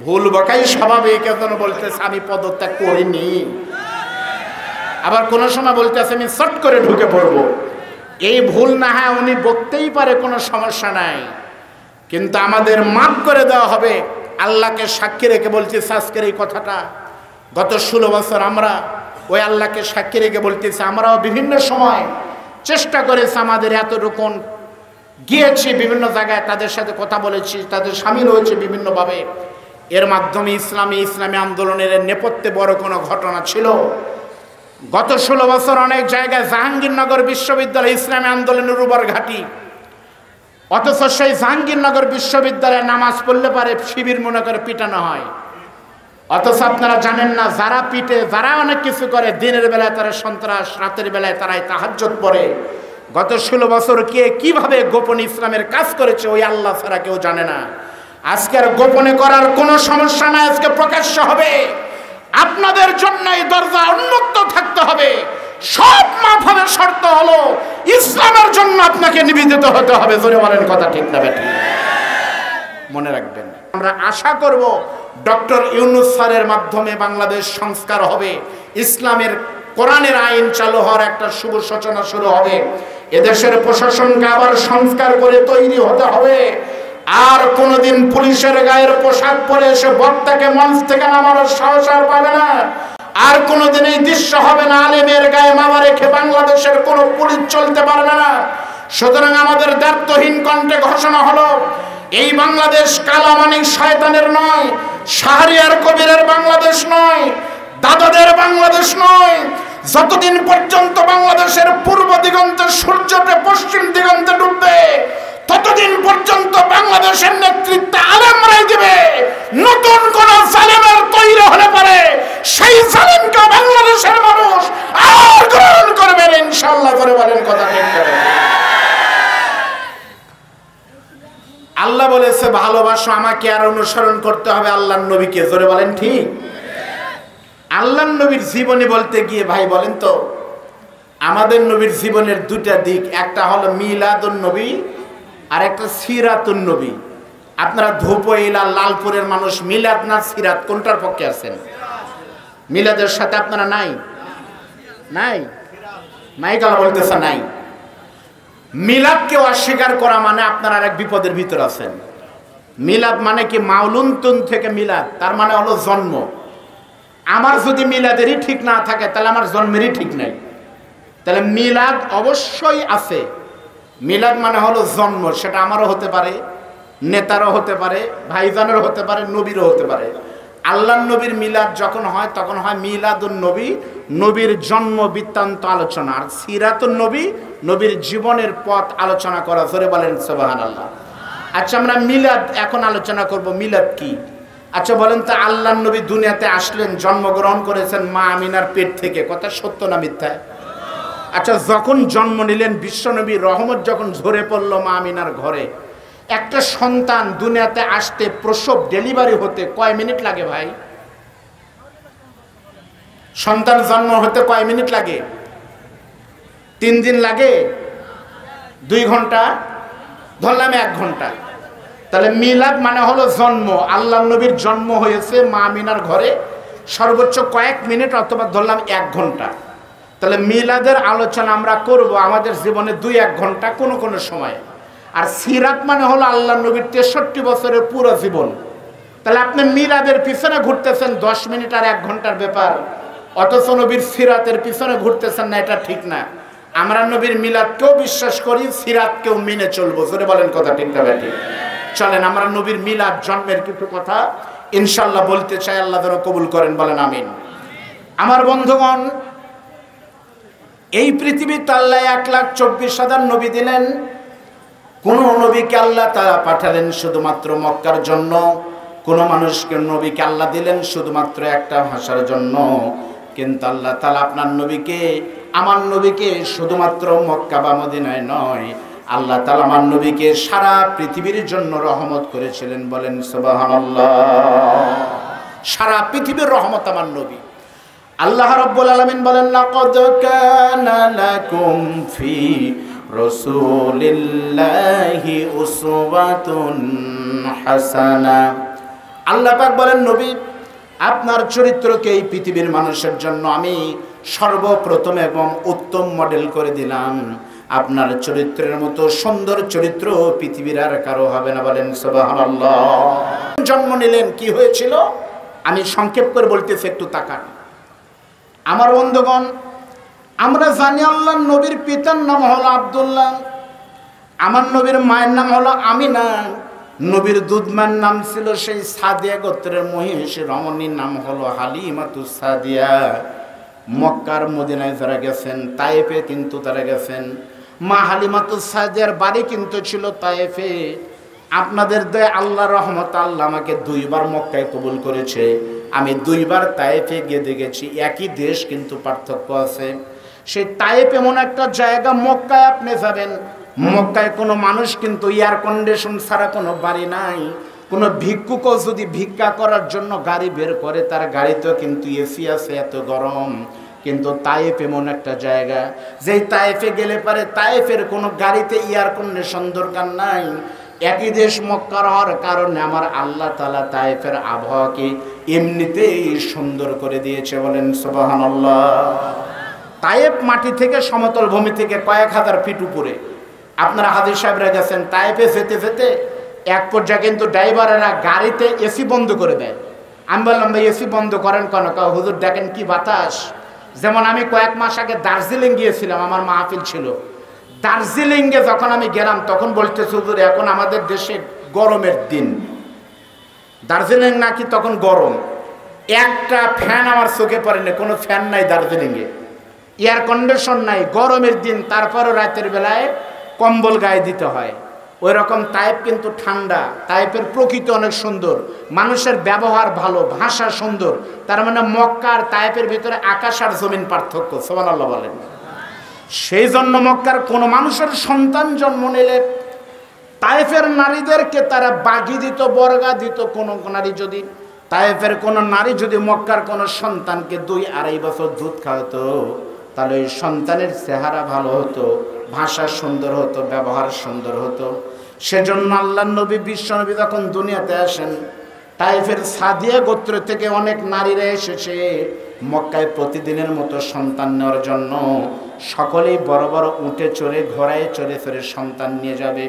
ভুল বকাই স্বাভাবিক, এজন্য বলতেছে আমি পদত্যাগ করিনি। আবার কোন সময় বলতেছে আমি চট করে ঢুকে পড়বো। এই ভুল না হয় উনি বকতেই পারে, কোনো সমস্যা নাই, কিন্তু আমাদের মাফ করে দেওয়া হবে। আল্লাহকে সাক্ষী রেখে বলতেছি আজকের এই কথাটা। গত 16 বছর আমরা ওই আল্লাহকে সাক্ষী রেখে বলতেছি, আমরাও বিভিন্ন সময় চেষ্টা করেছি, আমাদের এতটুকুন গিয়েছি বিভিন্ন জায়গায়, তাদের সাথে কথা বলেছি, তাদের সামিল হয়েছে বিভিন্নভাবে। এর মাধ্যমে ইসলামী আন্দোলনের নেপথ্যে বড় কোনো ঘটনা ছিল। গত 16 বছর অনেক জায়গায় জাহাঙ্গীরনগর বিশ্ববিদ্যালয় ইসলামী আন্দোলনের উপর ঘাঁটি, অথচ সেই জাহাঙ্গীরনগর বিশ্ববিদ্যালয়ে নামাজ পড়লে পারে শিবির মনে করে পিটানো হয়। অথচ আপনারা জানেন না, যারা পিটে, যারা অনেক কিছু করে, দিনের বেলায় তারা সন্ত্রাস, রাতের বেলায় তারাই তাহাজ্জুদ পড়ে। গত 16 বছর কে কিভাবে গোপন ইসলামের কাজ করেছে ওই আল্লাহ ছাড়া কেউ জানে না। আজকে আর গোপনে করার কোনো সমস্যা নাই, আজকে প্রকাশ্য হবে। আপনাদের জন্য এই দরজা উন্মুক্ত থাকতে হবে, সব মাফ হবে। শর্ত হলো ইসলামের জন্য আপনাকে নিবেদিত হতে হবে। জোরে বলেন কথা ঠিক না বেঠিক? মনে রাখবেন, আমরা আশা করব ডক্টর ইউনূস স্যারের মাধ্যমে বাংলাদেশ সংস্কার হবে, ইসলামের কোরআনের আইন চালু হওয়ার একটা শুভ সূচনা শুরু হবে। এদেশের প্রশাসনকে আবার সংস্কার করে তৈরি হতে হবে। আর কোনোদিন পুলিশের গায়ের পোশাক পরে এসে বক্তাকে মঞ্চ থেকে নামানোর সাহস আর পাবে না। আর কোনোদিন এই দৃশ্য হবে না, আলেমের গায়ে মামা রেখে বাংলাদেশের কোনো পুলিশ চলতে পারবে না। সুতরাং আমাদের দায়িত্বহীন কণ্ঠে ঘোষণা হলো, এই বাংলাদেশ কালামানিক শয়তানের নয়, শাহরিয়ার কবিরের বাংলাদেশ নয়, দাদাদের বাংলাদেশ নয়। যতদিন পর্যন্ত বাংলাদেশের পূর্ব দিগন্তে সূর্যটা পশ্চিম দিগন্তে ডুববে, ততদিন পর্যন্ত বাংলাদেশের নেতৃত্ব আলেমরাই দিবে। নতুন কোন জালেমের তৈরি হলে পারে সেই জালেমকে বাংলাদেশের মানুষ আর গ্রহণ করবেন ইনশাআল্লাহ। করে বলেন কথা ঠিক করে। আল্লাহ বলেছে ভালোবাসো আমাকে আর অনুসরণ করতে হবে আল্লাহর নবীকে। জোরে বলেন ঠিক? আল্লাহর নবীর জীবনী বলতে গিয়ে ভাই বলেন তো, আমাদের নবীর জীবনের দুটা দিক, একটা হলো মিলাদুন নবী আর একটা সিরাতুন নবী। আপনারা ধুপইলা লালপুরের মানুষ, মিলাদ না সিরাত কোনটার পক্ষে আছেন? মিলাদের সাথে আপনারা নাই নাই নাই গালা বলতেছে নাই। মিলাদকে অস্বীকার করা মানে আপনারা এক বিপদের ভিতর আছেন। মিলাদ মানে কি? মাউলুনতুন থেকে মিলাদ, তার মানে হলো জন্ম। আমার যদি মিলাদেরই ঠিক না থাকে তাহলে আমার জন্মেরই ঠিক নাই। তাহলে মিলাদ অবশ্যই আছে। মিলাদ মানে হলো জন্ম, সেটা আমারও হতে পারে, নেতারও হতে পারে, ভাইজানেরও হতে পারে, নবীরও হতে পারে। আল্লাহর নবীর মিলাদ যখন হয় তখন হয় মিলাদুন নবী, নবীর জন্ম বৃত্তান্ত আলোচনা। আর সিরাতুন নবী, নবীর জীবনের পথ আলোচনা করা। জোরে বলেন সুবহানাল্লাহ। আচ্ছা, আমরা মিলাদ এখন আলোচনা করব। মিলাদ কি? আচ্ছা বলেন তো, আল্লাহর নবী দুনিয়াতে আসলেন, জন্মগ্রহণ করেছেন মা আমিনার পেট থেকে, কথা সত্য না মিথ্যা? আচ্ছা, যখন জন্ম নিলেন বিশ্বনবী রহমত যখন ঝরে পড়লো মা আমিনার ঘরে, একটা সন্তান দুনিয়াতে আসতে, প্রসব ডেলিভারি হতে কয় মিনিট লাগে ভাই? সন্তান জন্ম হতে কয় মিনিট লাগে? 3 দিন লাগে? 2 ঘন্টা? ধরলাম 1 ঘন্টা। তাহলে মিলাদ মানে হলো জন্ম। আল্লাহর নবীর জন্ম হয়েছে মা আমিনার ঘরে, সর্বোচ্চ কয়েক মিনিট অথবা ধরলাম 1 ঘন্টা। তাহলে মিলাদের আলোচনা আমরা করব আমাদের জীবনে 2-1 ঘন্টা কোনো কোনো সময়। আর সিরাত মানে হলো আল্লাহর নবীর 63 বছরের পুরো জীবন। তাহলে আপনি মিলাদের পিছনে ঘুরতেছেন 10 মিনিট আর 1 ঘন্টার ব্যাপার, অথচ নবীর সিরাতের পিছনে ঘুরতেছেন না, এটা ঠিক না। আমরা নবীর মিলাদকেও বিশ্বাস করি, সিরাতকেও মেনে চলবো। জোরে বলেন কথা ঠিক না ঠিক? চলেন আমরা নবীর মিলাদ জন্মের কিছু কথা ইনশাআল্লাহ বলতে চাই, আল্লাহ যেন কবুল করেন, বলেন আমিন। আমার বন্ধুগণ, এই পৃথিবীতে আল্লাহ 1,24,000 নবী দিলেন। কোন নবীকে আল্লাহ তাআলা পাঠালেন শুধুমাত্র মক্কার জন্য, কোন মানুষকে নবীকে আল্লাহ দিলেন শুধুমাত্র একটা ভাষার জন্য। কিন্তু আল্লাহ তাআলা আপনার নবীকে, আমার নবীকে শুধুমাত্র মক্কা বা মদিনায় নয়, আল্লাহ তাআলা আমার নবীকে সারা পৃথিবীর জন্য রহমত করেছিলেন। বলেন সুবহানাল্লাহ। সারা পৃথিবীর রহমত আমার নবী। আল্লাহ রাব্বুল আলামিন বলেন, লাকাদ কানা লাকুম ফি রাসূলিল্লাহি উসওয়াতুন হাসানাহ। আল্লাহ পাক বলেন, নবী আপনার চরিত্রকে এই পৃথিবীর মানুষের জন্য আমি সর্বপ্রথম এবং উত্তম মডেল করে দিলাম। আপনার চরিত্রের মতো সুন্দর চরিত্র পৃথিবীর আর কারো হবে না। বলেন সুবহানাল্লাহ। জন্ম নিলেন, কি হয়েছিল আমি সংক্ষেপ করে বলতেছি, একটু তাকান। আমার বন্ধুগণ, আমরা জানি আল্লাহর নবীর পিতার নাম হলো আব্দুল্লাহ, আমার নবীর মায়ের নাম হলো আমিনা, নবীর দুধমার নাম ছিল সেই সাদিয়া গোত্রের মহিষী রমণীর নাম হলো হালিমাতুস সাদিয়া। মক্কার মদিনায় যারা গেছেন, তায়েফে কিন্তু তারা গেছেন। মা হালিমাতুস সাদিয়ার বাড়ি কিন্তু ছিল তায়েফে। আপনাদের দয়া আল্লাহর রহমত, আল্লাহ আমাকে 2 বার মক্কায় কবুল করেছে। আমি 2 বার তায়েফে গিয়ে দেখেছি, একই দেশ কিন্তু পার্থক্য আছে। সেই তায়েফ এমন একটা জায়গা, মক্কায় আপনি যাবেন, মক্কায় কোনো মানুষ কিন্তু এয়ার কন্ডিশন ছাড়া কোনো বাড়ি নাই। কোনো ভিক্ষুকও যদি ভিক্ষা করার জন্য গাড়ি বের করে, তার গাড়িতেও কিন্তু এসি আছে, এত গরম। কিন্তু তায়েফ এমন একটা জায়গা, যেই তায়েফে গেলে পারে তায়েফের কোনো গাড়িতে এয়ার কন্ডিশন দরকার নাই। একই দেশ মক্কার হওয়ার কারণে আমার আল্লাহ তাআলা তায়েফের আবহাওয়াকে এমনিতেই সুন্দর করে দিয়েছে। বলেন সুবহানাল্লাহ। তায়েফ মাটি থেকে, সমতল ভূমি থেকে কয়েক হাজার ফিট উপরে। আপনারা হাজির সাহেবরা গেছেন, তায়েফে যেতে যেতে এক পর্যায়ে কিন্তু ড্রাইভারেরা গাড়িতে এসি বন্ধ করে দেয়। আমি বললাম, ভাই এসি বন্ধ করেন কেন? হুজুর দেখেন কি বাতাস। যেমন আমি কয়েক মাস আগে দার্জিলিং গিয়েছিলাম, আমার মাহফিল ছিল। দার্জিলিংয়ে যখন আমি গেলাম, তখন বলতেছে, হুজুর এখন আমাদের দেশে গরমের দিন, দার্জিলিং নাকি তখন গরম। একটা ফ্যান আমার চোখে পড়েনি, কোনো ফ্যান নাই দার্জিলিংয়ে, এয়ার কন্ডিশন নাই, গরমের দিন। তারপরও রাতের বেলায় কম্বল গায়ে দিতে হয়। ওই রকম তায়েফ কিন্তু ঠান্ডা। তায়েফের প্রকৃতি অনেক সুন্দর, মানুষের ব্যবহার ভালো, ভাষা সুন্দর। তার মানে মক্কা আর তায়েফের ভিতরে আকাশ আর জমিন পার্থক্য। সুবহানাল্লাহ বলেন। সেই জন্য মক্কার কোনো মানুষের সন্তান জন্ম নিলে তায়েফের নারীদেরকে তারা বাগি দিত, বর্গা দিত। কোনো নারী যদি, তায়েফের কোনো নারী যদি মক্কার কোনো সন্তানকে 2-2.5 বছর দুধ খাওয়াতো, তাহলে ওই সন্তানের চেহারা ভালো হতো, ভাষা সুন্দর হতো, ব্যবহার সুন্দর হতো। সেজন্য আল্লাহর নবী, বিশ্বনবী যখন দুনিয়াতে আসেন, তায়েফের সাদিয়া গোত্র থেকে অনেক নারীরা এসেছে মক্কায় প্রতিদিনের মতো সন্তান নেওয়ার জন্য। সকলেই বড় বড় উটে চড়ে, ঘোড়ায় চড়ে চড়ে সন্তান নিয়ে যাবে।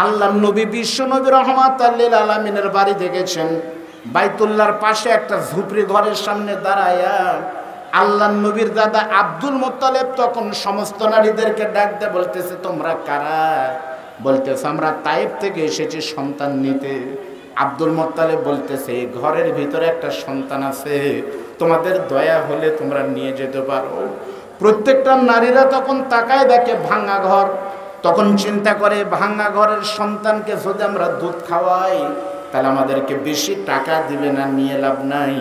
আল্লাহর নবী, বিশ্বনবী রহমাতুল লিল আলামিনের বাড়ি দেখেছেন, বাইতুল্লাহর পাশে একটা ঝুপড়ি ঘরের সামনে দাঁড়ায়া আল্লাহর নবীর দাদা আব্দুল মুত্তালিব তখন সমস্ত নারীদেরকে ডাক দিয়ে বলতেছে, তোমরা কারা? বলতেছে, আমরা তায়েফ থেকে এসেছি সন্তান নিতে। আব্দুল মুত্তালিব বলতেছে, এই ঘরের ভিতরে একটা সন্তান আছে, তোমাদের দয়া হলে তোমরা নিয়ে যেতে পারো। প্রত্যেকটা নারীরা তখন তাকায় দেখে ভাঙা ঘর। তখন চিন্তা করে, ভাঙা ঘরের সন্তানকে যদি আমরা দুধ খাওয়াই, তাহলে আমাদেরকে বেশি টাকা দিবে না, নিয়ে লাভ নাই।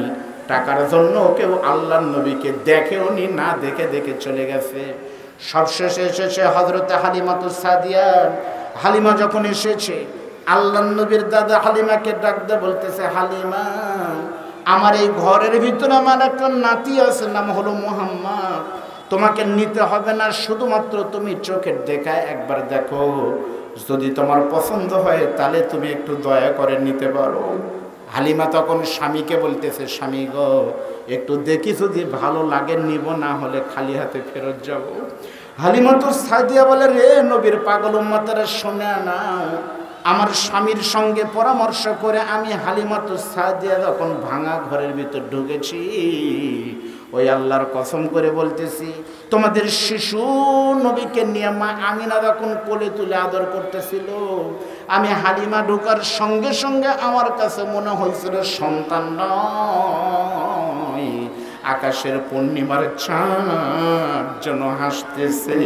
টাকার জন্য কেউ আল্লাহর নবীকে দেখেও নি, না দেখে দেখে চলে গেছে। সবশেষে এসেছে হযরতে হালিমাতুস সাদিয়া। হালিমা যখন এসেছে, আল্লাহর নবীর দাদা হালিমাকে ডাক দিয়ে বলতেছে, হালিমা, আমার এই ঘরের ভিতরে আমার একটা নাতি আছে, নাম হলো মুহাম্মদ। তোমাকে নিতে হবে না, শুধুমাত্র তুমি চোখের দেখায় একবার দেখো, যদি তোমার পছন্দ হয় তাহলে তুমি একটু দয়া করে নিতে পারো। হালিমা তখন স্বামীকে বলতেছে, স্বামী গো, একটু দেখি, যদি ভালো লাগে নিব, না হলে খালি হাতে ফেরত যাব। হালিমাতুস সাদিয়া বলে, রে নবীর পাগল উম্মতেরা, শোনে না, আমার স্বামীর সঙ্গে পরামর্শ করে আমি হালিমাতুস সাদিয়া যখন ভাঙা ঘরের ভিতর ঢুকেছি, ওই আল্লাহর কসম করে বলতেছি, তোমাদের শিশু নবীকে নিয়ে মা আমিনা যখন কোলে তুলে আদর করতেছিল, আমি হালিমা ঢোকার সঙ্গে সঙ্গে আমার কাছে মনে হয়েছিল সন্তান নয়, আকাশের পূর্ণিমার চাঁদ যেন হাসতেছে।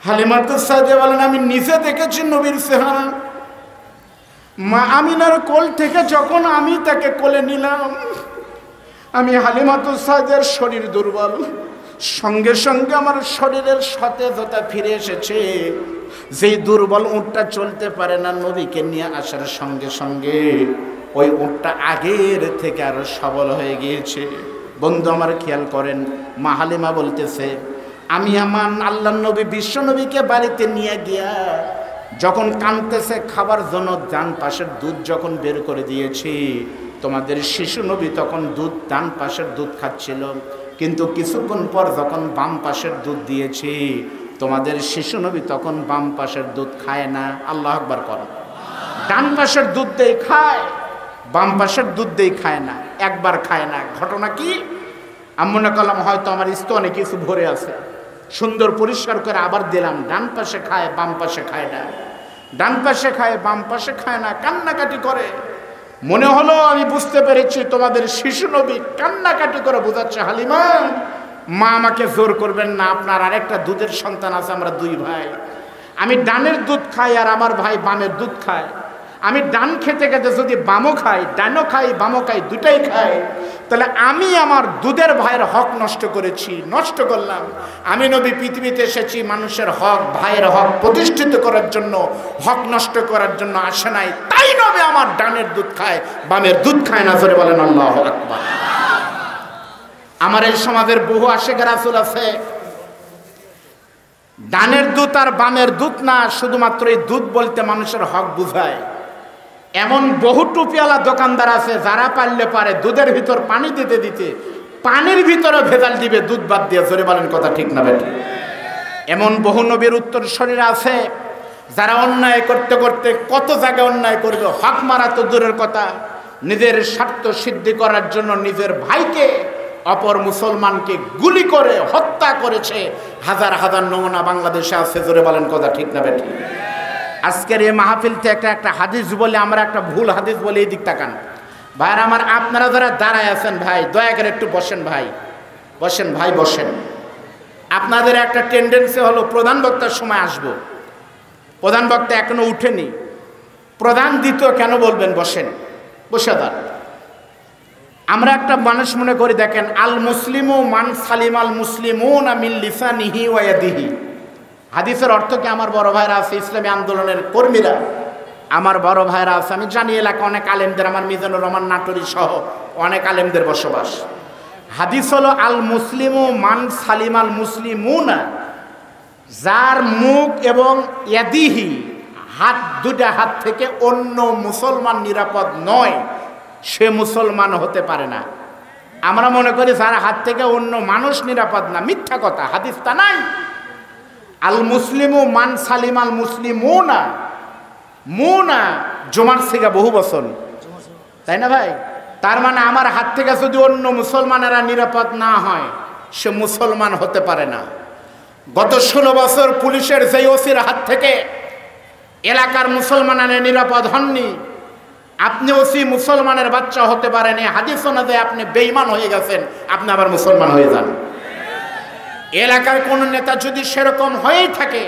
হালিমাতুস সাদিয়া বলেন, আমি নিজে দেখেছি নবীর চেহারা। মা আমিনার কোল থেকে যখন আমি তাকে কোলে নিলাম, আমি হালিমাতুস সাদিয়ার শরীর দুর্বল, সঙ্গে সঙ্গে আমার শরীরের সতেজতা ফিরে এসেছে। যেই দুর্বল উটটা চলতে পারে না, নবীকে নিয়ে আসার সঙ্গে সঙ্গে ওই উটটা আগের থেকে আরো সবল হয়ে গিয়েছে। বন্ধু আমার খেয়াল করেন, মা হালিমা বলতেছে, আমি আমার আল্লাহর নবী বিশ্ব নবীকে বাড়িতে নিয়ে গিয়া যখন কাঁদতেছে খাবার জন্য ডান পাশের দুধ যখন বের করে দিয়েছি, তোমাদের শিশু নবী তখন ডান পাশের দুধ খাচ্ছিল, কিন্তু কিছুক্ষণ পর যখন বাম পাশের দুধ দিয়েছি, তোমাদের শিশু নবী তখন বাম পাশের দুধ খায় না। আল্লাহ আকবার করো। ডান পাশের দুধ দেই খায়, বাম পাশের দুধ দেই খায় না, একবার খায় না। ঘটনা কি? আম্মুনা কলাম হয়তো আমার স্তনে কিছু ভরে আছে, সুন্দর পরিষ্কার করে আবার দিলাম। ডান পাশে খায়, বাম পাশে খায় না, ডান পাশে খায়, বাম পাশে খায় না, কান্নাকাটি করে। মনে হলো আমি বুঝতে পেরেছি তোমাদের শিশু নবী কান্নাকাটি করে বোঝাচ্ছে, হালিমা মা আমাকে জোর করবেন না, আপনার আরেকটা দুধের সন্তান আছে, আমরা দুই ভাই, আমি ডানের দুধ খাই আর আমার ভাই বামের দুধ খায়। আমি ডান খেতে খেতে যদি বামও খাই, ডানও খাই, বামও খাই, দুটাই খাই, তাহলে আমি আমার দুধের ভাইয়ের হক নষ্ট করেছি, নষ্ট করলাম। আমি নবী পৃথিবীতে এসেছি মানুষের হক, ভাইয়ের হক প্রতিষ্ঠিত করার জন্য, হক নষ্ট করার জন্য আসে নাই। তাই নবী আমার ডানের দুধ খায়, বামের দুধ খায় না। জোরে বলেন আল্লাহু আকবার। আমার এই সমাজের বহু আশেক রাসূল আছে, ডানের দুধ আর বামের দুধ না, শুধুমাত্র এই দুধ বলতে মানুষের হক বুঝায়। এমন বহু টুপিওয়ালা দোকানদার আছে যারা পারলে পারে দুধের ভিতর পানি দিতে দিতে পানির ভিতরে ভেজাল দিবে দুধ বাদ দিয়ে। জোরে বলেন কথা ঠিক না বেঠিক? এমন বহু নবীর উত্তরসূরিরা আছে যারা অন্যায় করতে করতে কত জায়গায় অন্যায় করবে, হক মারা তো দূরের কথা, নিজের স্বার্থ সিদ্ধি করার জন্য নিজের ভাইকে, অপর মুসলমানকে গুলি করে হত্যা করেছে। হাজার হাজার নমুনা বাংলাদেশে আছে। জোরে বলেন কথা ঠিক না বেঠিক? আজকের এই মাহফিল থেকে একটা হাদিস বলে আমরা একটা ভুল হাদিস বলে এই দিক তাকান। ভাইরা আমার, আপনারা যারা দাঁড়ায় আছেন ভাই, দয়া করে একটু বসেন ভাই, বসেন ভাই, বসেন। আপনাদের একটা টেন্ডেন্সি হলো প্রধান বক্তার সময় আসবো, প্রধান বক্তা এখনো উঠেনি, প্রধান দ্বিতীয় কেন বলবেন? বসেন, বসে দাঁড়। আমরা একটা মানুষ মনে করি, দেখেন, আল মুসলিমু মান সালিম আল মুসলিমুনা মিন লিসানিহি ওয়া ইয়াদিহি। হাদিসের অর্থ কি? আমার বড় ভাইরা আছে, ইসলামী আন্দোলনের কর্মীরা, আমার বড় ভাইরা আছে, আমি জানি এলাকা অনেক আলেমদের, আমার মিজানুর রহমান নাটোরী সহ অনেক আলেমদের বসবাস। হাদিস হলো আল মুসলিমু মান সালিম আল মুসলিমুনা, যার মুখ এবং ইয়াদিহি হাত, দুটা হাত থেকে অন্য মুসলমান নিরাপদ নয়, সে মুসলমান হতে পারে না। আমরা মনে করি যার হাত থেকে অন্য মানুষ নিরাপদ না, মিথ্যা কথা, হাদিস তা নাই। আল মুসলিমু মান সালিম আল মুসলিমুনা, মুনা জমার সিগা বহু বচন, তাই না ভাই? তার মানে আমার হাত থেকে যদি অন্য মুসলমানেরা নিরাপদ না হয়, সে মুসলমান হতে পারে না। গত 16 বছর পুলিশের যেই ওসির হাত থেকে এলাকার মুসলমানেরা নিরাপদ হননি, আপনি ওসি মুসলমানের বাচ্চা হতে পারেন, হাদিস অনুযায়ী আপনি বেঈমান হয়ে গেছেন, আপনি আবার মুসলমান হয়ে যান। এলাকার কোন নেতা যদি সেরকম হয়েই থাকে,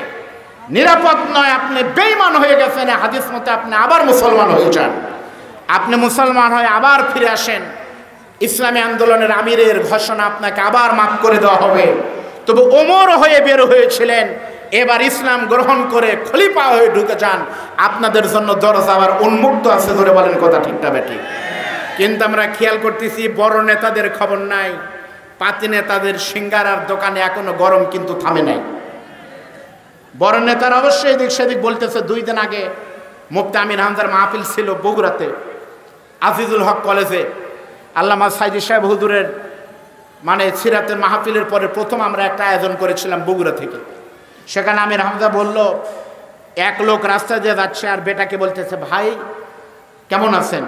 নিরাপদ নয়, আপনি বেঈমান হয়ে গেছেন, হাদিস মতে আপনি আবার মুসলমান হয়ে যান। আপনি মুসলমান হয়ে আবার ফিরে আসেন, ইসলামী আন্দোলনের আমিরের ঘোষণা আপনাকে আবার মাফ করে দেওয়া হবে। তবে ওমর হয়ে বের হয়েছিলেন, এবার ইসলাম গ্রহণ করে খলিফা হয়ে ঢুকে যান, আপনাদের জন্য দরজা আবার উন্মুক্ত আছে। ধরে বলেন কথা ঠিক না বেঠিক? কিন্তু আমরা খেয়াল করতেছি বড় নেতাদের খবর নাই, পাতি নেতাদের সিঙ্গারার দোকানে এখনো গরম কিন্তু থামে নাই। বড় নেতার অবশ্যই এদিক সেদিক বলতেছে। 2 দিন আগে মুফতি আমির হামজার মাহফিল ছিল বগুড়াতে, আজিজুল হক কলেজে। আল্লামা সাইদি সাহেব হুজুরের মানে সিরাতের মাহফিলের পরে প্রথম আমরা একটা আয়োজন করেছিলাম বগুড়া থেকে। সেখানে আমির হামজা বলল, এক লোক রাস্তা দিয়ে যাচ্ছে আর বেটাকে বলতেছে, ভাই কেমন আছেন?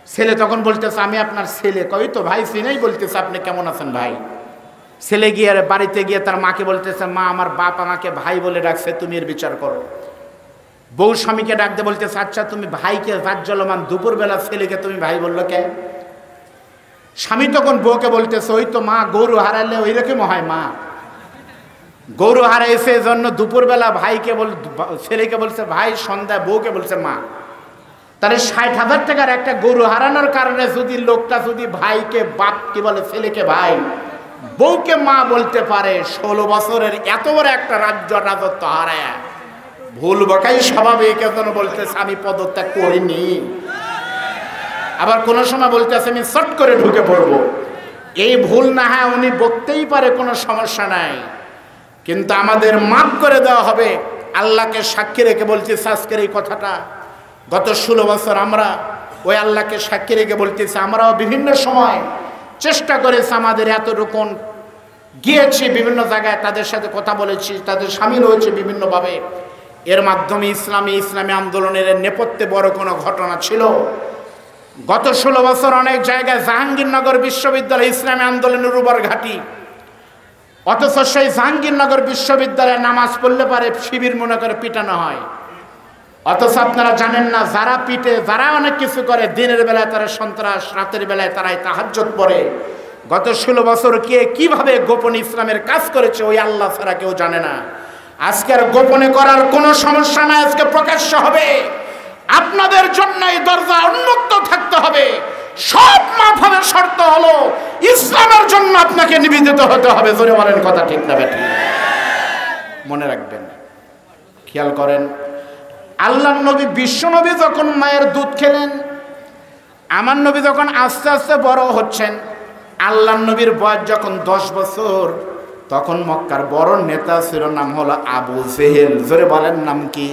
ছেলে তখন বলতেছে, আমি আপনার ছেলে। কই তো ভাই চিনেই, বলতেছে আপনি কেমন আছেন ভাই? ছেলে গিয়ে বাড়িতে গিয়ে তার মাকে বলতেছে, মা আমার বাপ আমাকে ভাই বলে ডাকছে, তুমি এর বিচার করো। বউ স্বামীকে ডাকতে বলতেছে, আচ্ছা তুমি ভাইকে জাজ্জলমান দুপুরবেলা ছেলেকে তুমি ভাই বললো কে? স্বামী তখন বউকে বলতেছে, ওই তো মা, গরু হারালে ওই রকম হয় মা, গরু হারাইছে জন্য দুপুরবেলা ভাইকে ছেলেকে বলছে ভাই, সন্ধ্যায় বউকে বলছে মা। তাহলে 60,000 টাকার একটা গরু হারানোর কারণে যদি লোকটা যদি ভাইকে বাপ কি বলে, ছেলেকে ভাই, বউকে মা বলতে পারে, 16 বছরের এত বড় একটা রাজত্ব হারায় ভুল বকাই স্বাভাবিক। এখন বলতেছে আমি পদত্যাগ করিনি, আবার কোন সময় বলতেছে আমি চট করে ঢুকে পড়বো। এই ভুল না হয় উনি বলতেই পারে, কোনো সমস্যা নাই, কিন্তু আমাদের মাফ করে দেওয়া হবে। আল্লাহকে সাক্ষী রেখে বলতেছি আজকের এই কথাটা। গত 16 বছর আমরা ওই আল্লাহকে সাক্ষী রেখে বলতেছি, আমরাও বিভিন্ন সময় চেষ্টা করেছি, আমাদের এতটুকু গিয়েছি বিভিন্ন জায়গায়, তাদের সাথে কথা বলেছি, তাদের সামিল হয়েছে বিভিন্নভাবে। এর মাধ্যমে ইসলামী আন্দোলনের নেপথ্যে বড় কোনো ঘটনা ছিল। গত 16 বছর অনেক জায়গায় জাহাঙ্গীরনগর বিশ্ববিদ্যালয় ইসলামী আন্দোলনের উর্বর ঘাঁটি, অথচ সেই জাহাঙ্গীরনগর বিশ্ববিদ্যালয়ে নামাজ পড়লে পারে শিবির মনে করে পিটানো হয়। অথচ আপনারা জানেন না, যারা পিটে, যারা অনেক কিছু করে, দিনের বেলায় তারা সন্ত্রাস, রাতের বেলায় তারাই তাহাজ্জুদ পড়ে। গত 16 বছর কে কিভাবে গোপন ইসলামের কাজ করেছে ওই আল্লাহ ছাড়া কেউ জানে না। আজকে আর গোপনে করার কোনো সমস্যা নাই, আজকে প্রকাশ্য হবে। আপনাদের জন্য এই দরজা উন্মুক্ত থাকতে হবে, সব মাফ হবে। শর্ত হলো ইসলামের জন্য আপনাকে নিবেদিত হতে হবে। জোরে বলেন কথা ঠিক না বেঠিক? মনে রাখবেন, খেয়াল করেন, আল্লাহর নবী বিশ্ব নবী যখন মায়ের দুধ খেলেন, আমার নবী যখন আস্তে আস্তে বড় হচ্ছেন, আল্লাহর নবীর বয়স যখন 10 বছর, তখন মক্কার বড় নেতা ছিল, নাম হলো আবু জেহেল। জোরে বলেন নাম কি?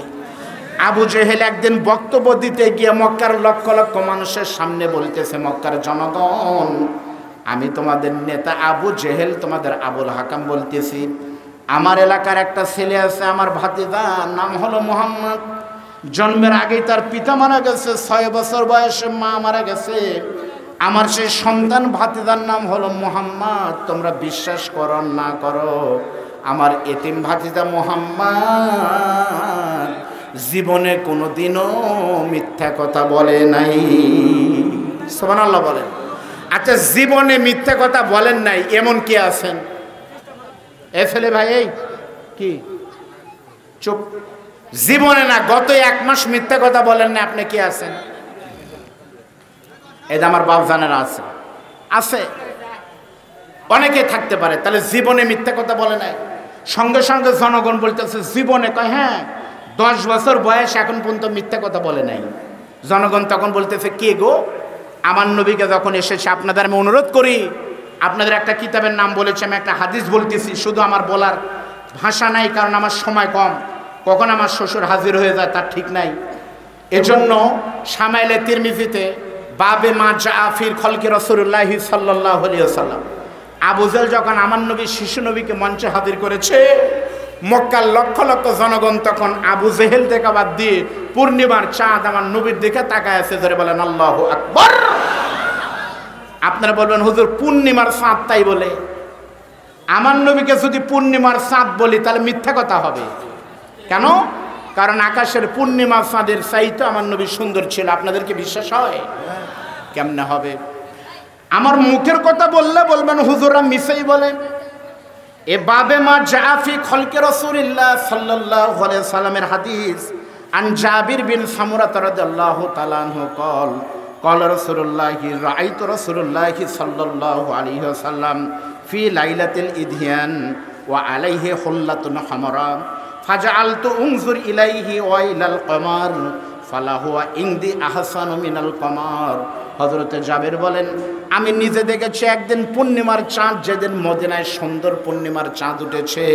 আবু জেহেল একদিন বক্তব্য দিতে গিয়ে মক্কার লক্ষ লক্ষ মানুষের সামনে বলতেছে, মক্কার জনগণ, আমি তোমাদের নেতা আবু জেহেল, তোমাদের আবুল হাকাম বলতেছি, আমার এলাকার একটা ছেলে আছে, আমার ভাতিজা, নাম হলো মুহাম্মদ। জন্মের আগেই তার পিতা মারা গেছে, 6 বছর বয়সে মা মারা গেছে। আমার সেই সন্তান ভাতিজার নাম হলো মুহাম্মদ। তোমরা বিশ্বাস করো না করো, আমার এতিম ভাতিজা মুহাম্মদ জীবনে কোনোদিনও মিথ্যা কথা বলে নাই। সুবহানাল্লাহ বলেন। আচ্ছা, জীবনে মিথ্যা কথা বলেন নাই এমন কে আছেন? এ ছেলে ভাই, এই কি চুপ। জীবনে না, গত 1 মাস মিথ্যা কথা বলেন না, আপনি কি আছেন? এই যে আমার বাপ জানেরা আছে, আছে, অনেকে থাকতে পারে। তাহলে জীবনে মিথ্যা কথা বলে নাই। সঙ্গে সঙ্গে জনগণ বলতেছে জীবনে, কয় হ্যাঁ 10 বছর বয়স এখন পর্যন্ত মিথ্যা কথা বলে নাই। জনগণ তখন বলতেছে, কে গো? আমার নবীকে যখন এসেছে, আপনাদের আমি অনুরোধ করি, আপনাদের একটা কিতাবের নাম বলেছি, আমি একটা হাদিস বলতেছি, শুধু আমার বলার ভাষা নাই, কারণ আমার সময় কম, কখন আমার শ্বশুর হাজির হয়ে যায় তার ঠিক নাই। এজন্য শামাইলে তিরমিজিতে বাবে মা জাফির খলকে রাসূলুল্লাহ সাল্লাল্লাহু আলাইহি ওয়াসাল্লাম, আবু জেহেল যখন আমার নবী শিশু নবীকে মঞ্চে হাজির করেছে, মক্কার লক্ষ লক্ষ জনগণ তখন আবু জেহেল থেকে বাদ দিয়ে পূর্ণিমার চাঁদ আমার নবীর দিকে তাকায় আছে। ধরে বলেন আল্লাহু আকবার। আপনারা বলবেন, হুজুর পূর্ণিমার চাঁদ তাই বলে? আমার নবীকে যদি পূর্ণিমার চাঁদ বলি তাহলে মিথ্যা কথা হবে। কেন? কারণ আকাশের পূর্ণিমা চাঁদের চাইতে আমার নবী সুন্দর ছিল। আপনাদেরকে বিশ্বাস হয়? কেমনে হবে? আমার মুখের কথা বললে বলবেন হুজুররা মিছেই বলে। এ বাবে মা জাফি খলকে রাসূলুল্লাহ সাল্লাল্লাহু আলাইহি সাল্লামের হাদিস, আন জাবির বিন সামুরা রাদিয়াল্লাহু তাআলা আনহু قال قال رسول الله رأيت رسول الله صلى الله عليه وسلم في ليلة الإدهيان وعليه حلة حمراء فجعلت انظر إليه وإلى القمر فلا هو عندي أحسن من القمر। হযরত জাবের বলেন, আমি নিজে দেখেছি একদিন পূর্ণিমার চাঁদ, যেদিন মদিনায় সুন্দর পূর্ণিমার চাঁদ উঠেছে,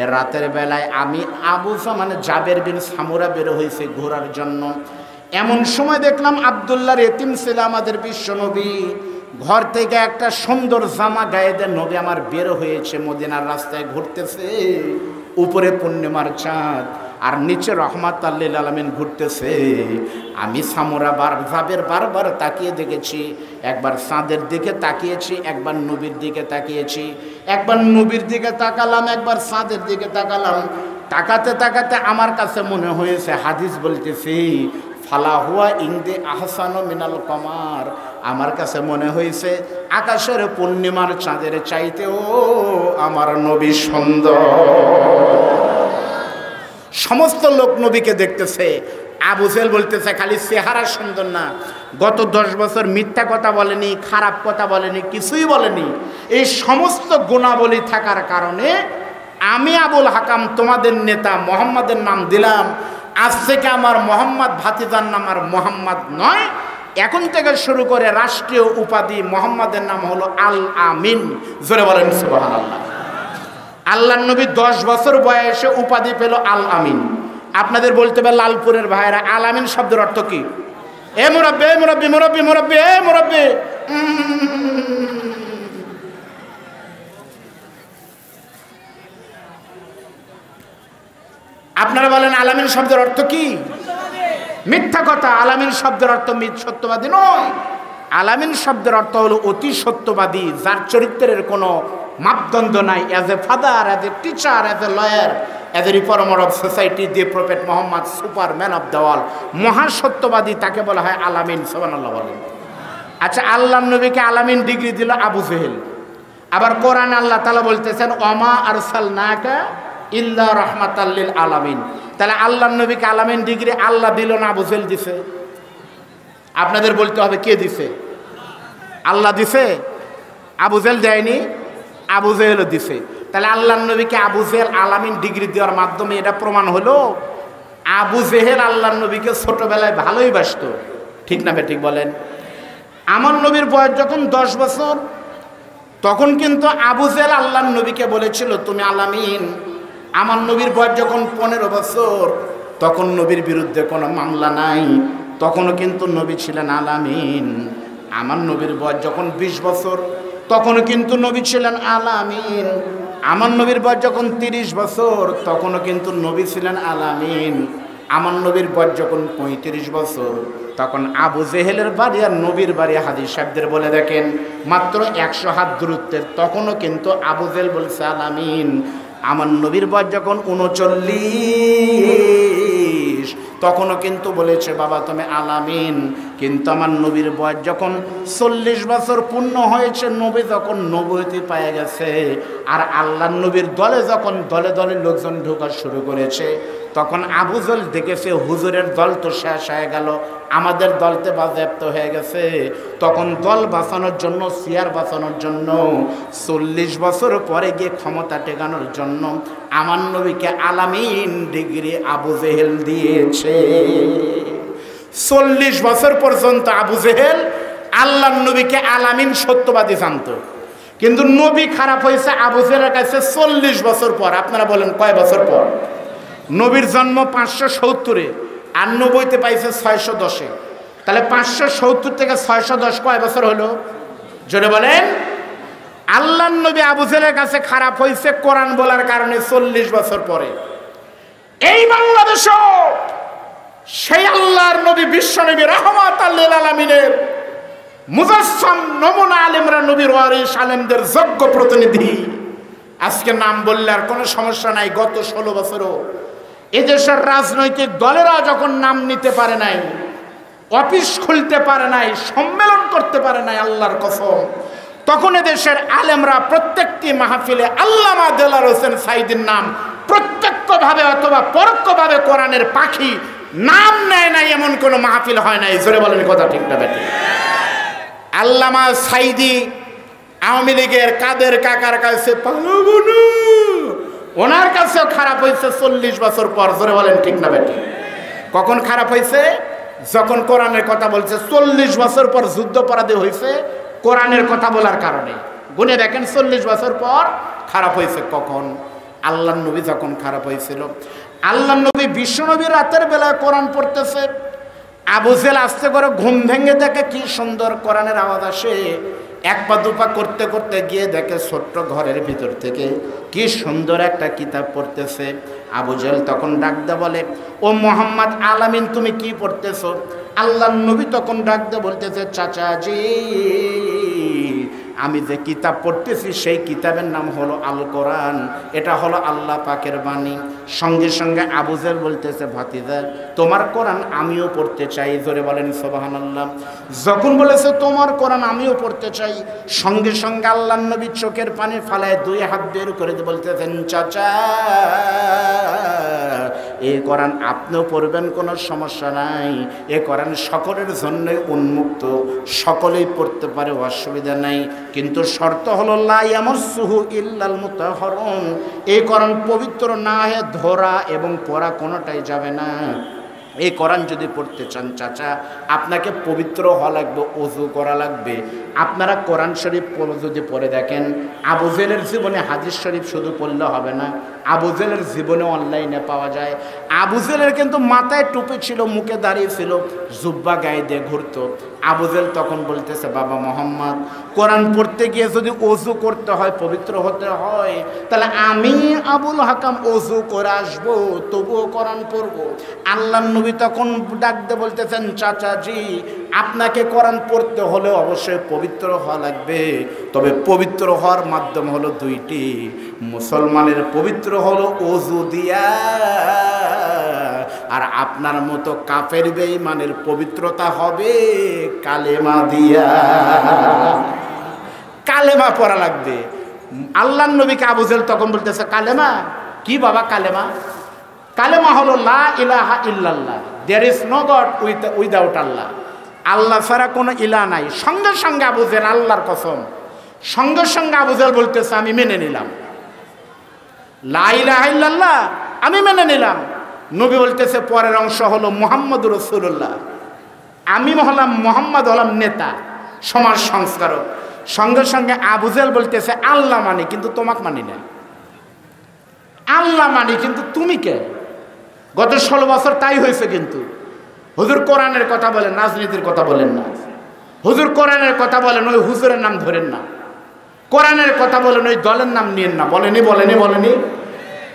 এ রাতের বেলায় আমি মানে জাবের বিন সামুরা বের হয়েছে ঘোরার জন্য। এমন সময় দেখলাম আব্দুল্লাহর এতিম ছিল আমাদের বিশ্ব নবী, ঘর থেকে একটা সুন্দর জামা গায়ে দিয়ে নবী আমার বের হয়েছে, মদিনার রাস্তায় ঘুরতেছে। উপরে পূর্ণিমার চাঁদ আর নিচে রহমাতুল লিল আলামিন ঘুরতেছে। আমি সামুরা জাবের বারবার তাকিয়ে দেখেছি, একবার চাঁদের দিকে তাকিয়েছি, একবার নবীর দিকে তাকিয়েছি, একবার নবীর দিকে তাকালাম, একবার চাঁদের দিকে তাকালাম। তাকাতে তাকাতে আমার কাছে মনে হয়েছে, হাদিস বলতেছি, ফালা হুয়া ইনদি আহসানু মিনাল কমার, আমার কাছে মনে হয়েছে আকাশের পূর্ণিমার চাঁদের চাইতেও আমার নবী সুন্দর। সমস্ত লোক নবীকে দেখতেছে। আবু জেহেল বলতেছে, খালি চেহারা সুন্দর না, গত 10 বছর মিথ্যা কথা বলেনি, খারাপ কথা বলেনি, কিছুই বলেনি। এই সমস্ত গুণাবলী থাকার কারণে আমি আবুল হাকাম তোমাদের নেতা মোহাম্মদের নাম দিলাম। আজ থেকে আমার মোহাম্মদ ভাতিজার নাম আর মোহাম্মদ নয়, এখন থেকে শুরু করে রাষ্ট্রীয় উপাধি মোহাম্মদের নাম হলো আল আমিন। জোরে বলেন সুবহানাল্লাহ। আল্লাহর নবী 10 বছর বয়সে উপাধি পেল আল আমিন। আপনাদের বলতে হবে লালপুরের ভাইরা, আল আমিন শব্দের অর্থ কি? এ মুরাব্বি, এ মুরাব্বি, মুরাব্বি, মুরাব্বি, এ মুরাব্বি। আপনারা বলেন আল আমিন শব্দের অর্থ কি? মিথ্যা কথা। আল আমিন শব্দের অর্থ সত্যবাদী নয়। আল আমিন শব্দের অর্থ হলো অতি সত্যবাদী, যার চরিত্রের কোনো মাপদণ্ড নাই। As a father, as a teacher, as a lawyer, as a reformer of society, the prophet Muhammad super man of the world, মহাসত্যবাদী, তাকে বলা হয় আল আমিন। সুবহানাল্লাহ বলেন। আচ্ছা, আল্লাহর নবীকে আল আমিন ডিগ্রি দিল আবু জেহেল। আবার কোরআন আল্লাহ তাআলা বলতেছেন ওমা আরসালনাকা ইল্লা রাহমাতাল লিল আলামিন। তাহলে আল্লাহর নবীকে আল আমিন ডিগ্রি আল্লাহ দিল না আবু জেহেল দিছে? আপনাদের বলতে হবে কে দিছে? আল্লাহ দিছে, আবু জেহেল দেয়নি, আবু জেহেলও দিছে। তাহলে আল্লাহর নবীকে আবু জেহেল আল আমিন ডিগ্রি দেওয়ার মাধ্যমে এটা প্রমাণ হলো আবু জেহেল আল্লাহর নবীকে ছোটবেলায় ভালোই বাসত। ঠিক না ঠিক বলেন? আমার নবীর বয়স যখন 10 বছর, তখন কিন্তু আবু জেহেল আল্লাহর নবীকে বলেছিল তুমি আল আমিন। আমার নবীর বয়স যখন 15 বছর, তখন নবীর বিরুদ্ধে কোনো মামলা নাই, তখনও কিন্তু নবী ছিলেন আল আমিন। আমার নবীর বয়স যখন 20 বছর, তখনও কিন্তু নবী ছিলেন আল আমিন। আমার নবীর বয়স যখন 30 বছর, তখনও কিন্তু নবী ছিলেন আল আমিন। আমার নবীর বয়স যখন 35 বছর, তখন আবু জেহেলের বাড়ি আর নবীর বাড়ি হাদিস সাহেবদের বলে দেখেন মাত্র 100 হাত দূরত্বের, তখনও কিন্তু আবু জেহেল বলছে আল আমিন। আমার নবীর বয়স যখন 39, তখনও কিন্তু বলেছে বাবা তুমি আল আমিন। কিন্তু আমার নবীর বয়স যখন 40 বছর পূর্ণ হয়েছে, নবী যখন নবুয়তি পেয়ে গেছে, আর আল্লাহর নবীর দলে যখন দলে দলে লোকজন ঢোকা শুরু করেছে, তখন আবু জেহেল দেখেছে হুজুরের দল তো শেষ হয়ে গেল, আমাদের দলতে বাজেয়াপ্ত হয়ে গেছে। তখন দল বাঁচানোর জন্য, চেয়ার বাঁচানোর জন্য, 40 বছর পরে গিয়ে ক্ষমতা টেকানোর জন্য আমার নবীকে আল আমিন ডিগ্রি আবু জেহেল দিয়েছে। 40 বছর পর্যন্ত আবু জেহেল আল্লাহর নবীকে আল আমিন সত্যবাদী জানত। কিন্তু নবী খারাপ হয়েছে আবু জেহেলের কাছে 40 বছর পর। আপনারা বলেন কয় বছর পর? নবীর জন্ম 570-এ, আর নবীতে পাইছে 610-এ। তাহলে 570 থেকে 610 কয় বছর হলো? জোরে বলেন। আল্লাহর নবী আবু জেহেলের কাছে খারাপ হয়েছে কোরআন বলার কারণে 40 বছর পরে। এই বাংলাদেশও সেই আল্লাহর নবী বিশ্বনবী রাহমাতাল লিল আলামিনের মুজাসসাম নমুনা আলেমরা, নবীর ওয়ারিস আলেমদের যোগ্য প্রতিনিধি। আজকে নাম বললে আর কোনো সমস্যা নাই। গত 16 বছরও এদেশের রাজনৈতিক দলেরা যখন নাম নিতে পারে নাই, অফিস খুলতে পারে নাই, সম্মেলন করতে পারে নাই, আল্লাহর কসম, তখন এদেশের আলেমরা প্রত্যেকটি মাহফিলে আল্লামা দেলার হোসেন সাইদির নাম প্রত্যক্ষভাবে অথবা পরোক্ষভাবে কোরআনের পাখি নাম নেয় নাই, এমন কোনো মাহফিল হয় নাই। জোরে বলেন কথা ঠিক না বেঠিক? আল্লামা সাইদি আওয়ামী লীগের কাদের কাকার কাছে পালাবো না, ওনার কাছেও খারাপ হয়েছে 40 বছর পর। জোরে বলেন ঠিক না বেঠিক? কখন খারাপ হয়েছে? যখন কোরআনের কথা বলছে। 40 বছর পর যুদ্ধাপরাধী হয়েছে কোরআনের কথা বলার কারণে। গুনে দেখেন 40 বছর পর খারাপ হয়েছে কখন? আল্লাহর নবী যখন খারাপ হয়েছিল। আল্লাহর নবী বিশ্বনবীর রাতের বেলায় কোরআন পড়তেছে, আবু জেহেল আস্তে করে ঘুম ভেঙে দেখে কি সুন্দর কোরআনের আওয়াজ আসে। এক পা দুপা করতে করতে গিয়ে দেখে ছোট্ট ঘরের ভিতর থেকে কি সুন্দর একটা কিতাব পড়তেছে। আবু জেহেল তখন ডাক দে বলে, ও মোহাম্মদ আল আমিন তুমি কি পড়তেছো? আল্লাহর নবী তখন ডাক দে বলতেছে, চাচাজি আমি যে কিতাব পড়তেছি সেই কিতাবের নাম হলো আল কোরআন, এটা হলো আল্লাহ পাকের বাণী। সঙ্গে সঙ্গে আবু জেহেল বলতেছে, ভাতিজা তোমার কোরআন আমিও পড়তে চাই। জোরে বলেন সুবহানাল্লাহ। যখন বলেছে তোমার কোরআন আমিও পড়তে চাই, সঙ্গে সঙ্গে আল্লাহর নবী চোখের পানি ফালায় 2 হাত বের করে বলতেছেন, চাচা এই কোরআন আপনিও পড়বেন, কোনো সমস্যা নাই। এ কোরআন সকলের জন্যই উন্মুক্ত, সকলেই পড়তে পারে, অসুবিধা নাই। কিন্তু শর্ত হলো লা ইয়ামাসসুহু ইল্লাল মুতাহহারুন, এই কোরআন পবিত্র না হয়ে ধরা এবং পড়া কোনোটাই যাবে না। এই কোরআন যদি পড়তে চান চাচা, আপনাকে পবিত্র হওয়া লাগবে, ওযু করা লাগবে। আপনারা কোরআন শরীফ যদি পড়ে দেখেন, আবু জেহেলের জীবনে হাদিস শরীফ শুধু পড়লে হবে না, আবু জেহেলের জীবনে অনলাইনে পাওয়া যায়। আবু জেহেলের কিন্তু মাথায় টুপি ছিল, মুখে দাঁড়িয়ে ছিল, জুব্বা গায়ে দিয়ে ঘুরতো। আবু জেহেল তখন বলতেছে, বাবা মোহাম্মদ, কোরআন পড়তে গিয়ে যদি ওযু করতে হয়, পবিত্র হতে হয়, তাহলে আমি আবুল হাকাম ওযু করে আসবো, তবুও কোরআন পড়বো। আল্লাহ নবী তখন ডাক দিয়ে বলতেছেন, চাচাজি, আপনাকে কোরআন পড়তে হলে অবশ্যই পবিত্র হওয়া লাগবে, তবে পবিত্র হওয়ার মাধ্যম হলো দুইটি। মুসলমানের পবিত্র হলো ওযু দিয়া, আর আপনার মতো কাফের বেঈমানের পবিত্রতা হবে কালেমা দিয়া। কালেমা পড়া লাগবে। আল্লাহর নবীকে আবু জেহেল তখন বলতেছে, কালেমা কি বাবা? কালেমা কালেমা হলো লা ইলাহা ইল্লাল্লাহ, there is no God without Allah. Allah ছাড়া কোনো ইলাহ নাই। সঙ্গে সঙ্গে আবু জেহেল, আল্লাহর কসম, সঙ্গে সঙ্গে আবু জেহেল বলতেছে, আমি মেনে নিলাম লা ইলাহা ইল্লাল্লাহ, আমি মেনে নিলাম। নবী বলতেছে, পরের অংশ হলো মুহাম্মদুর রাসূলুল্লাহ, আমি হলাম মুহাম্মদ, হলাম নেতা, সমাজ সংস্কারক। সঙ্গে সঙ্গে আবু জেহেল বলতেছে, আল্লাহ মানি কিন্তু তোমাকে মানি না। আল্লাহ মানি কিন্তু তুমি কে? গত 16 বছর তাই হয়েছে। কিন্তু হুজুর কোরআনের কথা বলেন, রাজনীতির কথা বলেন না। হুজুর কোরআনের কথা বলেন, ওই হুজুরের নাম ধরেন না। কোরআনের কথা বলেন, ওই দলের নাম নিয়েন না। বলেনি।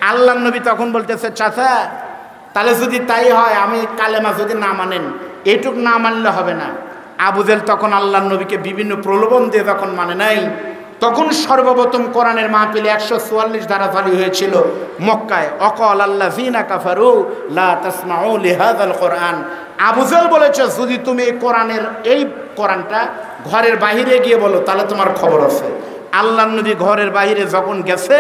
আল্লাহর নবী তখন বলতেছে, চাচা, তাহলে যদি তাই হয়, আমি কালেমা যদি না মানেন, এইটুক না মানলে হবে না। আবু জেহেল তখন আল্লাহর নবীকে বিভিন্ন প্রলোভন দিয়ে যখন মানে নাই, তখন সর্বপ্রথম কোরআনের মাহফিলে 144 ধারা জারি হয়েছিল মক্কায়। অকাল আল্লাযীনা কাফারু লা তাসমাউ লিহাযাল কোরআন। আবু জেহেল বলেছে, যদি তুমি এই কোরআনটা ঘরের বাইরে গিয়ে বলো, তাহলে তোমার খবর আছে। আল্লাহর নবী ঘরের বাইরে যখন গেছে,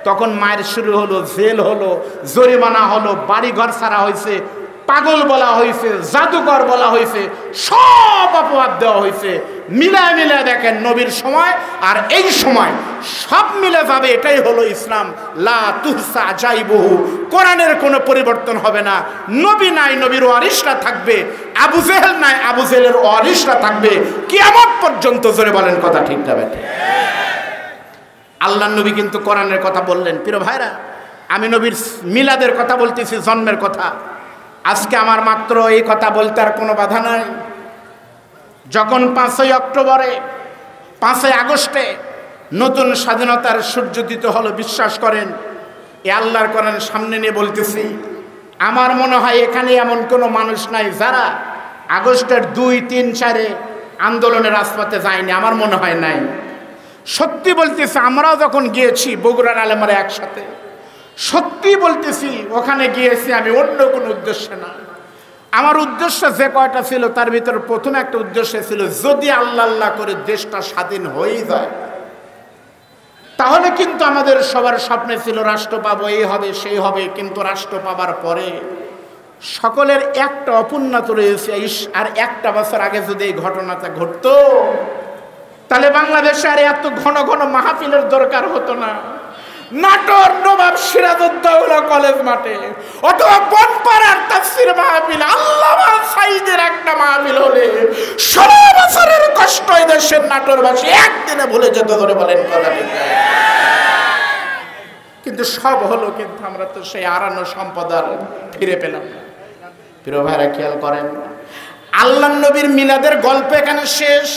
তখন মায়ের শুরু হলো, জেল হলো, জরিমানা হলো, বাড়িঘর ছাড়া হয়েছে, পাগল বলা হয়েছে, জাদুকর বলা হয়েছে, সব অপবাদ দেওয়া হয়েছে। মিলায় দেখেন, নবীর সময় আর এই সময় সব মিলে যাবে। এটাই হলো ইসলাম। লা তুহসা জাইবুহু, কোরআনের কোনো পরিবর্তন হবে না। নবী নাই, নবীর ওয়ারিসরা থাকবে। আবু জেহেল নাই, আবু জেহেলের ওয়ারিসরা থাকবে কিয়ামত পর্যন্ত। জোরে বলেন কথা ঠিক না বেঠিক? আল্লাহর নবী কিন্তু কোরআনের কথা বললেন। প্রিয় ভাইরা, আমি নবীর মিলাদের কথা বলতেছি, জন্মের কথা। আজকে আমার মাত্র এই কথা বলতে আর কোনো বাধা নাই। যখন 5ই অক্টোবরে, 5ই আগস্টে নতুন স্বাধীনতার সূর্যোদিত হলো, বিশ্বাস করেন, এ আল্লাহর কোরআন সামনে নিয়ে বলতেছি, আমার মনে হয় এখানে এমন কোনো মানুষ নাই যারা আগস্টের 2, 3, 4 আন্দোলনের রাজপথে যায়নি। আমার মনে হয় নাই। সত্যি বলতেছি, আমরাও যখন গিয়েছি বগুড়ার আলেমরা একসাথে, সত্যি বলতেছি, ওখানে গিয়েছি আমি অন্য কোনো উদ্দেশ্যে না। আমার উদ্দেশ্য যে কয়টা ছিল, তার ভিতরে প্রথম একটা উদ্দেশ্য ছিল, যদি আল্লাহ করে দেশটা স্বাধীন হয়ে যায়, তাহলে কিন্তু আমাদের সবার স্বপ্নে ছিল রাষ্ট্র পাবো, এই হবে সেই হবে। কিন্তু রাষ্ট্র পাবার পরে সকলের একটা অপূর্ণতা রয়েছে। আর একটা বছর আগে যদি এই ঘটনাটা ঘটতো, তাহলে বাংলাদেশে আর এত ঘন ঘন মাহফিলের দরকার হতো না। নাটোর নবাব সিরাজউদ্দৌলা কলেজ মাঠে, অথবা বনপাড়ার তাফসীর মাহফিল, আল্লামা সাঈদের একটা মাহফিল হলে 16 বছরের কষ্ট এই দেশের নাটোরবাসী একদিনে ভুলে যেত। ধরে বলেন কথা ঠিক? কিন্তু সব হলো, কিন্তু আমরা তো সেই হারানো সম্পদ আর ফিরে পেলাম না। প্রিয় ভাইরা, খেয়াল করেন, আল্লাহর নবীর মিলাদের গল্প এখানে শেষ।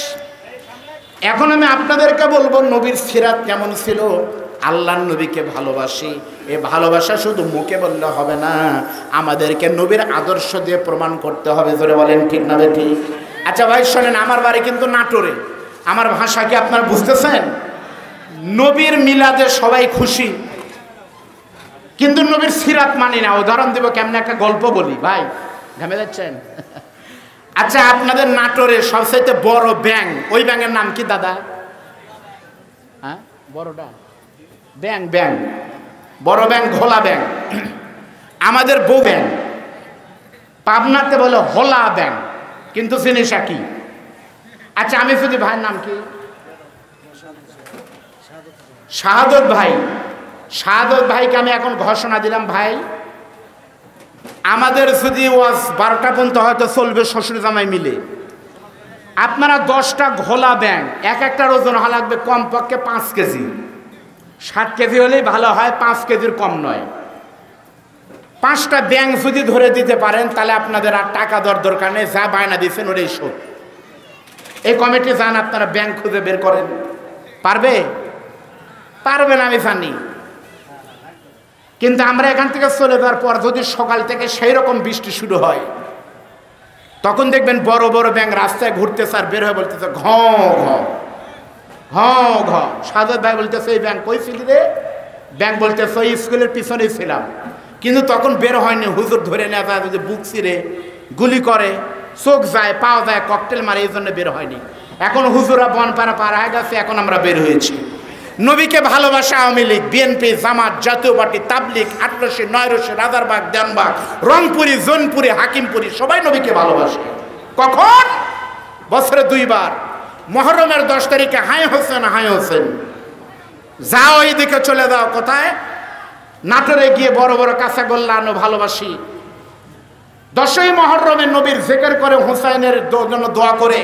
এখন আমি আপনাদেরকে বলবো, নবীর সিরাত কেমন ছিল। আল্লাহর নবীকে ভালোবাসি, এ ভালোবাসা শুধু মুখে বললে হবে না, আমাদেরকে নবীর আদর্শ দিয়ে প্রমাণ করতে হবে। জোরে বলেন ঠিক না বেঠিক? আচ্ছা ভাই শোনেন, আমার বাড়ি কিন্তু নাটোরে। আমার ভাষা কি আপনারা বুঝতেছেন? নবীর মিলাদে সবাই খুশি, কিন্তু নবীর সিরাত মানি না। উদাহরণ দেব, কেমন একটা গল্প বলি। ভাই ঘামে যাচ্ছেন? আচ্ছা, আপনাদের নাটোরে সবচাইতে বড় ব্যাং, ওই ব্যাঙের নাম কি দাদা? হ্যাঁ, বড়টা ব্যাং, বড় ব্যাং, ঘোলা ব্যাং। আমাদের বউ ব্যাং, পাবনাতে বলে হোলা ব্যাং, কিন্তু জিনিস একই। আচ্ছা, আমি যদি ভাইয়ের নাম কি? শাহাদত ভাই। শাহাদত ভাইকে আমি এখন ঘোষণা দিলাম, ভাই আমাদের যদি ওয়াজ 12টা পর্যন্ত হয়তো চলবে শ্বশুর জামাই মিলে, আপনারা 10টা ঘোলা ব্যাং, এক একটার ওজন হওয়া লাগবে কমপক্ষে 5 কেজি। 60 কেজি হলেই ভালো হয়, 5 কেজির কম নয়। 5টা ব্যাং যদি ধরে দিতে পারেন তাহলে আপনাদের আর টাকা দরকার নেই, যা বায়না দিচ্ছেন ওটাই শোধ। এই কমিটি যান, আপনারা ব্যাংক খুঁজে বের করেন। পারবে? পারবে না আমি জানি। কিন্তু আমরা এখান থেকে চলে যাওয়ার পর যদি সকাল থেকে সেই রকম বৃষ্টি শুরু হয়, তখন দেখবেন বড় বড় ব্যাংক রাস্তায় ঘুরতেছে আর বের হয়ে বলতেছে ঘ ঘ ঘ ঘ। সাজদ ভাই বলতেছে এই ব্যাংক কই ছিলি রে? ব্যাংক বলতেছে ওই স্কুলের পিছনেই ছিলাম। কিন্তু তখন বের হয়নি, হুজুর ধরে নেওয়া যায়, যদি বুক ছিঁড়ে গুলি করে, চোখ যায়, পাওয়া যায়, ককটেল মারে, এই জন্য বের হয়নি। এখন হুজুরা বনপাড়া পার হয়ে গেছে, এখন আমরা বের হয়েছি। নবীকে ভালোবাসা আওয়ামী লীগ, বিএনপি, জামাত, জাতীয় পার্টি, তাবলিগ, আটরশি, নয়রশি, রাজারবাগ, দেনবাগ, রংপুরি, জোনপুরি, হাকিমপুরি, সবাই নবীকে ভালোবাসে। কখন? বছরে 2 বার। মুহররমের 10 তারিখে হাই হোসেন, হাই হোসেন। যাও এইদিকে চলে যাও। কোথায়? নাটোরে গিয়ে বড় বড় কাঁচা গোল্লা আনো, ভালোবাসি। 10ই মুহররমে নবীর জিকির করে, হুসাইনের জন্য দোয়া করে,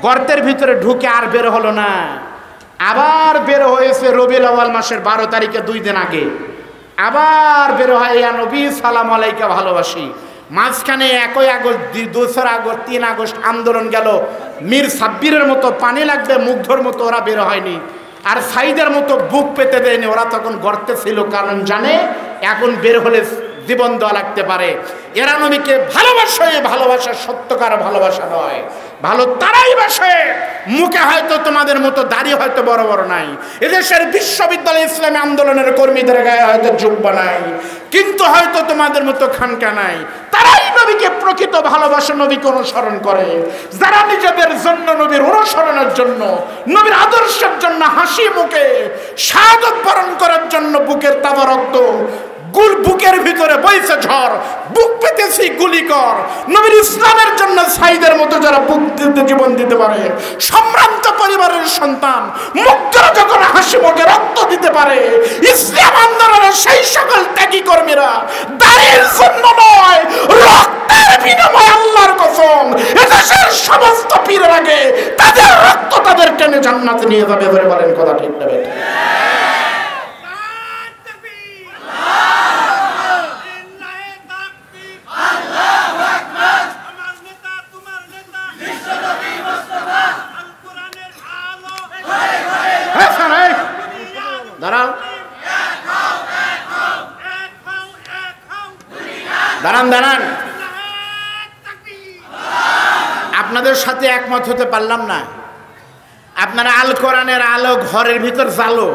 গর্তের ভিতরে ঢুকে আর বের হলো না। আবার বের হয়েছে রবিউল আউয়াল মাসের 12 তারিখে, 2 দিন আগে আবার বের হয়, ইয়া নবী সালাম আলাইকা ভালোবাসি। মাঝখানে 1 আগস্ট, 2 আগস্ট, 3 আগস্ট আন্দোলন গেল। মীর সাব্বিরের মতো পানি লাগবে মুগ্ধর মতো ওরা বের হয়নি, আর সাইদের মতো বুক পেতে দেয়নি। ওরা তখন গর্তে ছিল, কারণ জানে এখন বের হলে জীবন দেওয়া লাগতে পারে। এরা নবীকে ভালোবাসে, ভালোবাসা সত্যকার ভালোবাসা নয়। ভালো তারাই বাসে, মুখে হয়তো তোমাদের মতো দাড়ি হয়তো বড় বড় নাই, এদেশের বিশ্ববিদ্যালয় ইসলামী আন্দোলনের কর্মীদের গায়ে হয়তো জুব্বা নাই, কিন্তু হয়তো তোমাদের মতো খানকা নাই। তারাই নবীকে প্রকৃত ভালোবাসা, নবীকে অনুসরণ করে। যারা নিজেদের জন্য, নবীর অনুসরণের জন্য, নবীর আদর্শের জন্য হাসি মুখে শাহাদাত বরণ করার জন্য বুকের তাজা রক্ত, বুকের ভিতরে বইছে ঝড়, বুক পেতেছি গুলি কর, নবীর ইসলামের জন্য সাইদের মতো যারা বুক দিতে জীবন দিতে পারে, সম্ভ্রান্ত পরিবারের সন্তান মুগ্ধরা যখন হাসি মুখে রক্ত দিতে পারে, ইসলাম আন্দোলনের সেই সকল ত্যাগী কর্মীরা দাঁড়িয়ে জন্য নয়, রক্তের বিনিময়ে আল্লাহর কসম এদেশের সমস্ত পীরের আগে তাদের রক্ত তাদের টেনে জান্নাতে নিয়ে যাবে। ধরে বলেন কথা ঠিক না বেঠিক? দাঁড়ান দাঁড়ান, আপনাদের সাথে একমত হতে পারলাম না। আপনারা আল কোরআনের আলো ঘরের ভিতর জ্বালো,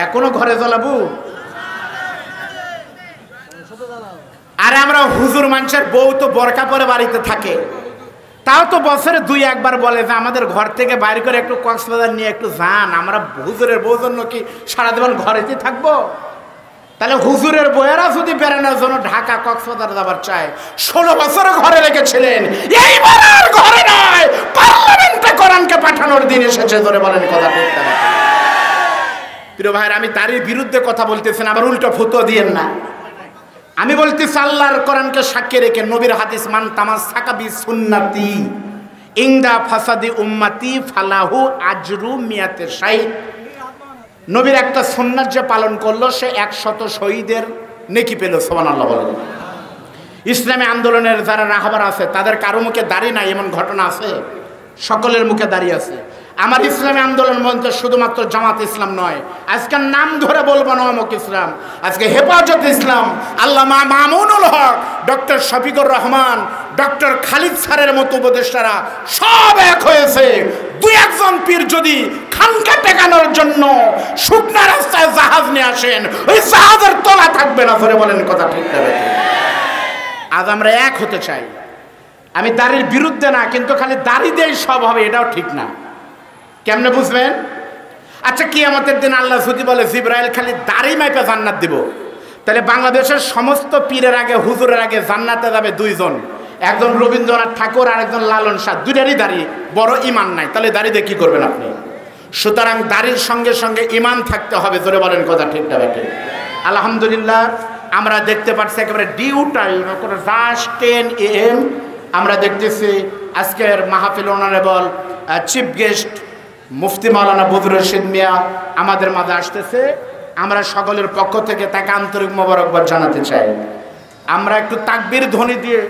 এখনো ঘরে জ্বালাবো? আরে আমরা হুজুর মানুষের বউ তো বোরকা পরে বাড়িতে থাকে, তাও তো বছরে 2-1 বার বলে যে আমাদের ঘর থেকে বাইরে করে একটু কক্সবাজার নিয়ে একটু যান। আমরা হুজুরের বউ জন্য কি সারা জীবন ঘরেতে থাকবো? তাহলে হুজুরের বউয়েরা যদি বেড়ানোর জন্য ঢাকা কক্সবাজার যাবার চায়, 16 বছর ঘরে রেখেছিলেন, এইবার আর ঘরে নয়, পার্লামেন্টে কোরআনকে পাঠানোর দিন এসেছে। ধরে বলেন কথা ঠিক না? প্রিয় ভাইরা, আমি তারই বিরুদ্ধে কথা বলতেছেন, আবার উল্টো ফতোয়া দিয়েন না। আমি বলতেছি আল্লাহর কোরআনকে সাক্ষী রেখে, নবীর হাদিস মান তামাসসাকা বি সুন্নতি ইনদা ফাসাদি উম্মতি ফালাহু আজরু মিয়াতে শাহিদ। নবীর একটা সুন্নাত যে পালন করলো সে 100 শহীদের নেকি পেল। সুবহানাল্লাহ বলেন। ইসলামী আন্দোলনের যারা রাহবার আছে তাদের কারো মুখে দাড়ি নাই এমন ঘটনা আছে? সকলের মুখে দাড়ি আছে। আমার ইসলামী আন্দোলন মঞ্চে শুধুমাত্র জামাত ইসলাম নয়, আজকের নাম ধরে বলবো না অমুক ইসলাম, আজকে হেফাজত ইসলাম, আল্লামা মামুনুল হক, ডক্টর শফিকুর রহমান, ডক্টর খালিদ স্যারের মতো উপদেষ্টারা সব এক হয়েছে। 2-1 পীর যদি খানকা টেকানোর জন্য শুকনা রাস্তায় জাহাজ নিয়ে আসেন, ওই জাহাজের তলা থাকবে না। ধরে বলেন কথা ঠিক না? আজ আমরা এক হতে চাই। আমি দাড়ির বিরুদ্ধে না, কিন্তু খালি দাড়ি দিয়ে সব হবে এটাও ঠিক না। কেমনে বুঝবেন? আচ্ছা, কিয়ামতের দিন আল্লাহ যদি বলে জিবরাইল খালি দাড়ি মাইপে জান্নাত দিব, তাহলে বাংলাদেশের সমস্ত পীরের আগে, হুজুরের আগে জান্নাতে যাবে 2 জন, একজন রবীন্দ্রনাথ ঠাকুর আর একজন লালন শাহ। 2টারই দাড়ি, বড় ইমান নাই, তাহলে দাড়ি দিয়ে কি করবেন আপনি? সুতরাং দাড়ির সঙ্গে সঙ্গে ইমান থাকতে হবে। জোরে বলেন কথা ঠিক না বেঠিক? আলহামদুলিল্লাহ, আমরা দেখতে পাচ্ছি একেবারে ডিউ টাইম, জাস্ট 10 AM আমরা দেখতেছি আজকের মাহফিল অনারেবল চিফ গেস্ট মুফতি মাওলানা বদরুল রশিদ মিয়া আমাদের মাঝে আসতেছে। আমরা সকলের পক্ষ থেকে তাকে আন্তরিক মোবারকবাদ জানাতে চাই। আমরা একটু তাকবীর ধ্বনি দিয়ে